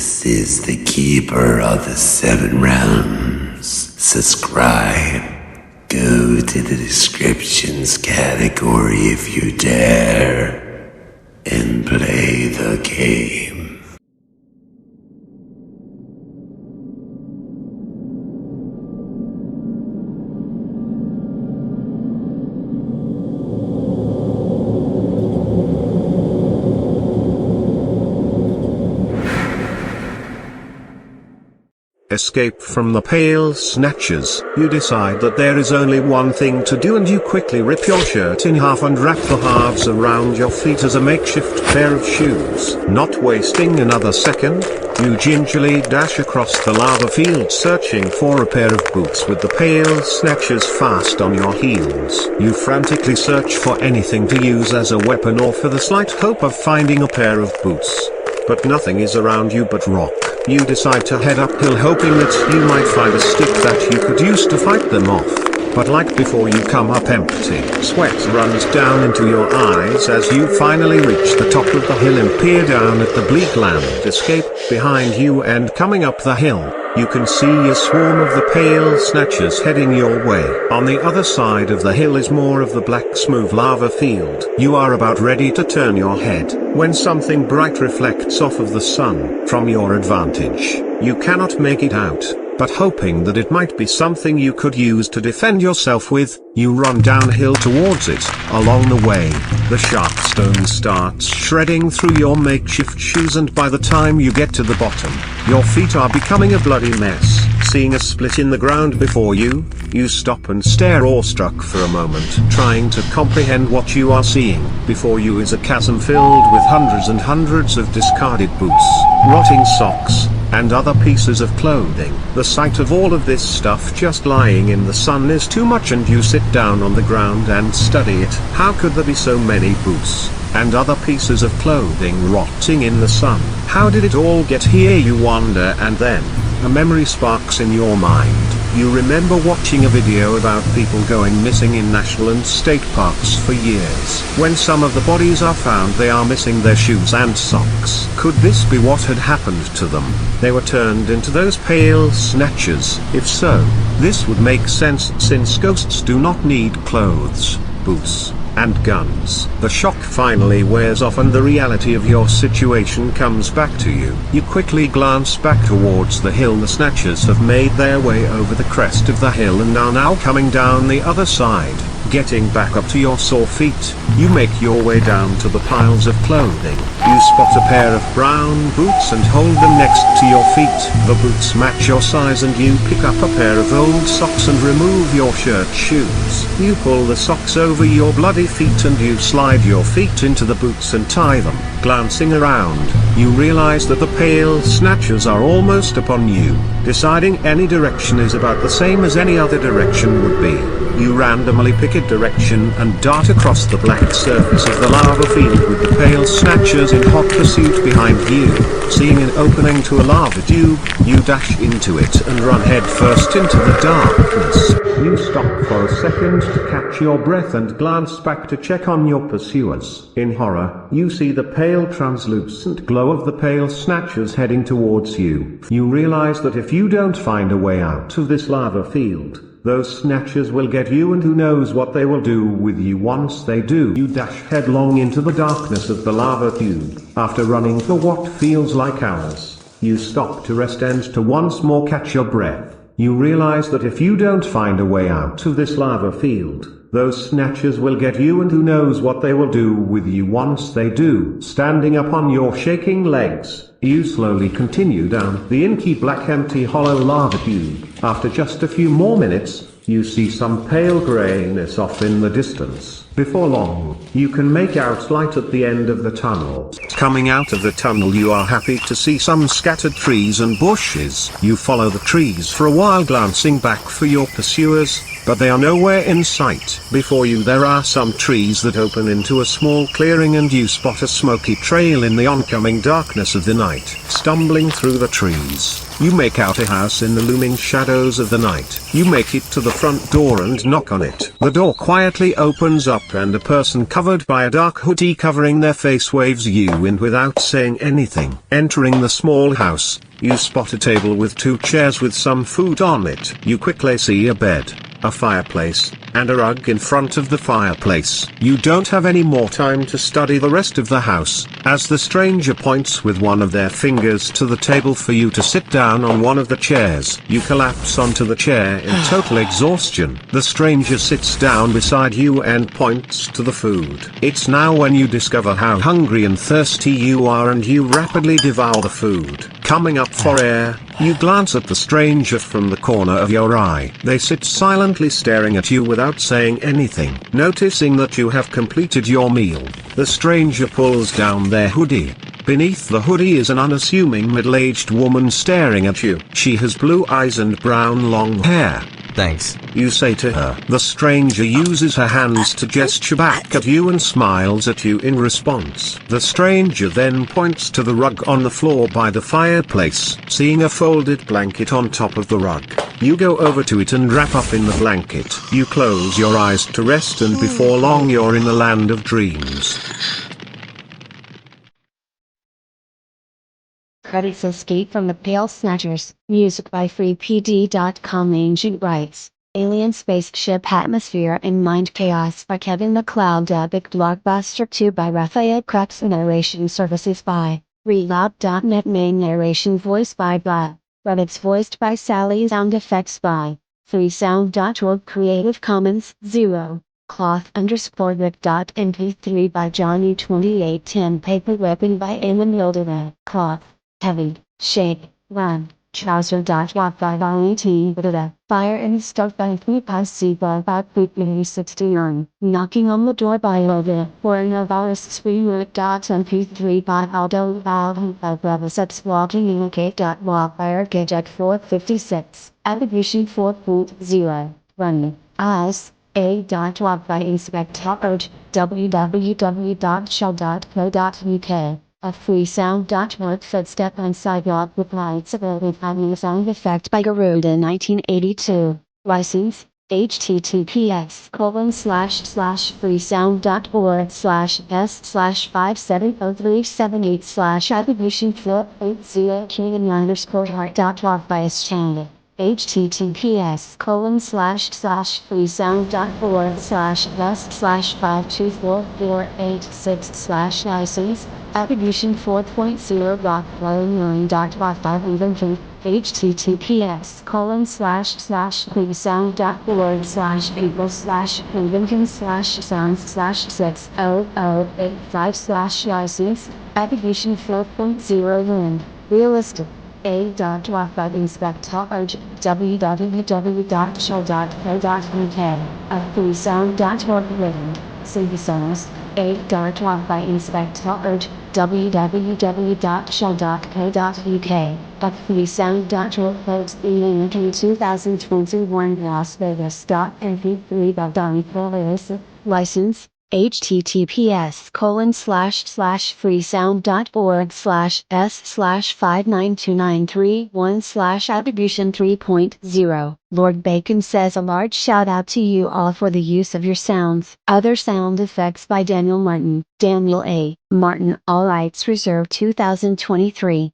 This is the Keeper of the Seven Realms. Subscribe. Go to the descriptions category if you dare, and play the game. Escape from the Pale Snatchers. You decide that there is only one thing to do, and you quickly rip your shirt in half and wrap the halves around your feet as a makeshift pair of shoes. Not wasting another second, you gingerly dash across the lava field searching for a pair of boots with the Pale Snatchers fast on your heels. You frantically search for anything to use as a weapon or for the slight hope of finding a pair of boots. But nothing is around you but rock. You decide to head uphill hoping that you might find a stick that you could use to fight them off. But like before, you come up empty. Sweat runs down into your eyes as you finally reach the top of the hill and peer down at the bleak landscape behind you, and coming up the hill, you can see a swarm of the Pale Snatchers heading your way. On the other side of the hill is more of the black smooth lava field. You are about ready to turn your head, when something bright reflects off of the sun from your advantage. You cannot make it out, but hoping that it might be something you could use to defend yourself with, you run downhill towards it. Along the way, the sharp stone starts shredding through your makeshift shoes, and by the time you get to the bottom, your feet are becoming a bloody mess. Seeing a split in the ground before you, you stop and stare awestruck for a moment, trying to comprehend what you are seeing. Before you is a chasm filled with hundreds and hundreds of discarded boots, rotting socks, and other pieces of clothing. The sight of all of this stuff just lying in the sun is too much, and you sit down on the ground and study it. How could there be so many boots and other pieces of clothing rotting in the sun? How did it all get here, you wonder, and then a memory sparks in your mind. You remember watching a video about people going missing in national and state parks for years. When some of the bodies are found, they are missing their shoes and socks. Could this be what had happened to them? They were turned into those Pale Snatchers. If so, this would make sense, since ghosts do not need clothes, boots, and guns. The shock finally wears off and the reality of your situation comes back to you. You quickly glance back towards the hill. The Snatchers have made their way over the crest of the hill and are now coming down the other side. Getting back up to your sore feet, you make your way down to the piles of clothing. You spot a pair of brown boots and hold them next to your feet. The boots match your size, and you pick up a pair of old socks and remove your shirt shoes. You pull the socks over your bloody feet and you slide your feet into the boots and tie them. Glancing around, you realize that the Pale Snatchers are almost upon you. Deciding any direction is about the same as any other direction would be, you randomly pick a direction and dart across the black surface of the lava field with the Pale Snatchers in hot pursuit behind you. Seeing an opening to a lava tube, you dash into it and run headfirst into the darkness. You stop for a second to catch your breath and glance back to check on your pursuers. In horror, you see the pale translucent glow of the Pale Snatchers heading towards you. You realize that if you don't find a way out of this lava field, those Snatchers will get you, and who knows what they will do with you once they do. You dash headlong into the darkness of the lava tube. After running for what feels like hours, you stop to rest and to once more catch your breath. You realize that if you don't find a way out of this lava field, those Snatchers will get you, and who knows what they will do with you once they do. Standing up on your shaking legs, you slowly continue down the inky black empty hollow lava tube. After just a few more minutes, you see some pale grayness off in the distance. Before long, you can make out light at the end of the tunnel. Coming out of the tunnel, you are happy to see some scattered trees and bushes. You follow the trees for a while, glancing back for your pursuers, but they are nowhere in sight. Before you there are some trees that open into a small clearing, and you spot a smoky trail in the oncoming darkness of the night. Stumbling through the trees, you make out a house in the looming shadows of the night. You make it to the front door and knock on it. The door quietly opens up and a person covered by a dark hoodie covering their face waves you in without saying anything. Entering the small house, you spot a table with 2 chairs with some food on it. You quickly see a bed, a fireplace, and a rug in front of the fireplace. You don't have any more time to study the rest of the house, as the stranger points with one of their fingers to the table for you to sit down on one of the chairs. You collapse onto the chair in total exhaustion. The stranger sits down beside you and points to the food. It's now when you discover how hungry and thirsty you are, and you rapidly devour the food. Coming up for air, you glance at the stranger from the corner of your eye. They sit silently staring at you without saying anything. Noticing that you have completed your meal, the stranger pulls down their hoodie. Beneath the hoodie is an unassuming middle-aged woman staring at you. She has blue eyes and brown long hair. Thanks. You say to her. The stranger uses her hands to gesture back at you and smiles at you in response. The stranger then points to the rug on the floor by the fireplace. Seeing a folded blanket on top of the rug, you go over to it and wrap up in the blanket. You close your eyes to rest, and before long you're in the land of dreams. Credits Escape from the Pale Snatchers. Music by FreePD.com. Ancient Rites. Alien Spaceship Atmosphere and Mind Chaos by Kevin MacLeod. Epic Blockbuster 2 by Rafael Krux. Narration services by Reloud.net. Main narration voiced by Blah. Credits voiced by Sally. Sound effects by freesound.org. Creative Commons 0. Cloth_Rick.mp3 by Johnny 2810. Paper Weapon by Eamon Yildera. Cloth. Heavy, shake, run, trouser.walk by Volley T. Fire and Start by Fupas by Boot 69. Knocking on the Door by Loda. Coronavirus Spirit.mp3 by Aldo Valve by Bravasets. Walking in a Gate.walk by Architect 456. Attribution 4.0. Running. Eyes. A.walk by Inspector www.shell.co.uk. A freesound.org footstep on sidewalk with lights available. Having a sound effect by Garuda 1982. License https://freesound.org/s/5703778/ attribution 4.0 king_heart.org by a channel. https://freesound.org/s/5244866/ license attribution 4.0 rockflowing.org by Lincoln. https://people/lincoln/sounds/60085/ license attribution 4.0 Lund. Realistic. A.walk by Inspector www.shell.co.uk. A freesound.org written. City songs. A.walk by Inspector www.shell.co.uk. A freesound.org folks being in 2021 Las Vegas.mp3 by David Paulides. License https://freesound.org/s/5929331/ attribution 3.0. Lord Bacon says a large shout out to you all for the use of your sounds. Other sound effects by Daniel Martin. Daniel A. Martin. All rights reserved. 2023.